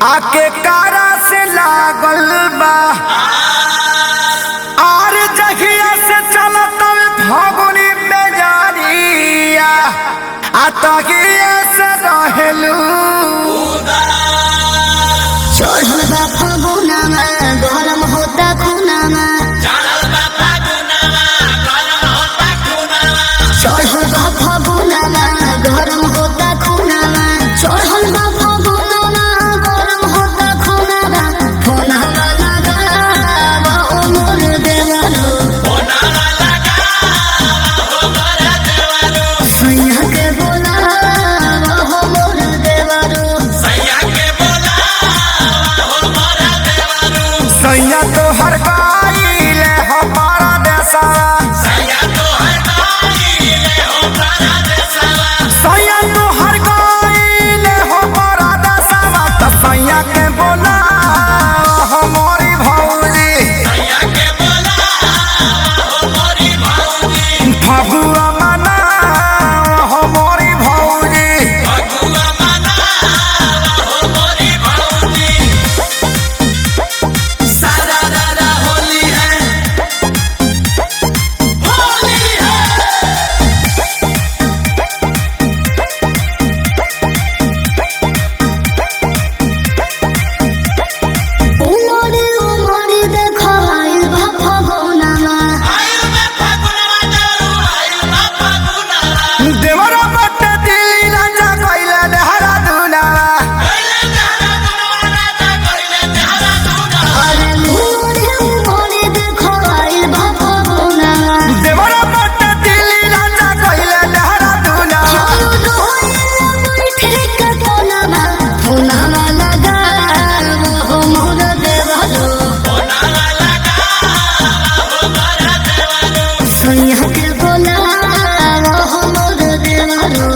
आके कारा से लागल बा आर जहिया से चलत फागुनी में जारिया तहिया से रहेलू चढ़ल बा फागुनमा गरम होता खुनमा चढ़ल बा फागुनमा गरम होता खुनमा चढ़ल बा फागुनमा गरम होता खुनमा फोनवा लगावा ओ मोर देवरो सैया के बोलावा हो मोर देवरो सैया तो हर गाइले हमारा देशा सैया तो हर गाइले हमारा देशा तो सैया के बोला हमारी भौजी फगुआ मना हमारी भौजी उमरे उमरे देखो आइल बा फागुनमा देवरा बट दिल राजा कइले देहरा दुना अरे उमरे उमरे देखो आइल बा फागुनमा देवरा बट दिल राजा कइले देहरा दुना चलो दोइल बैठे के कोनमा फोनवा लगावा हो मोर देवरो सैया के बोलावा हो मोर देवरो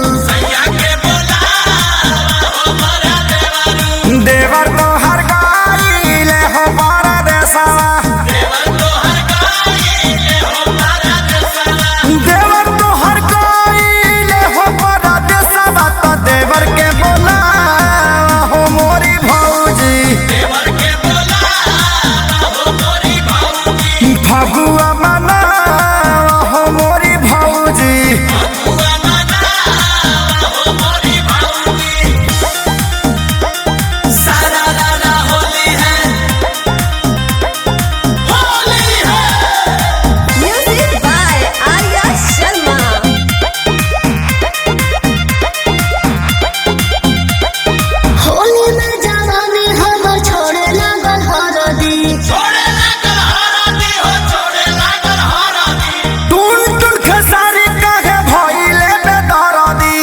देवर तो हर गाइले हो बारा देशा देवर तो हर गाइले हो बारा देशा तो देवर के बोला हो मोरी भौजी फगुआ मना हो मोरी भौजी Music by Arya Sharma. Holi में जवानी हमर छोड़े लागल हरदी टून टून खेसारी काहे भइले बेदरदी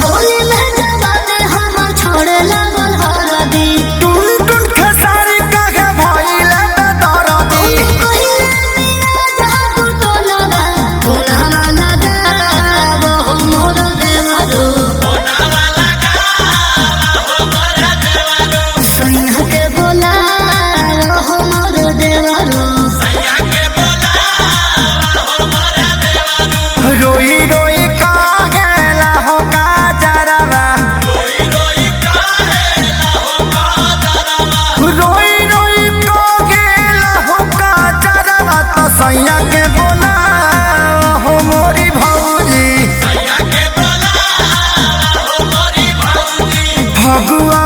होली में जवानी हमर छोड़े लागल हरदी टून टून खेसारी काहे भइले बेदरदी कहिले मेरा जादू टोलबा फोनवा लगावा हो मोर देवरो सैया के बोलावा हो मोर देवरो रोई रोई काहेला हो काजरवा रोई रोई काहेला हो काजरवा तो सैया के बोला हो मोरी भौजी फगुआ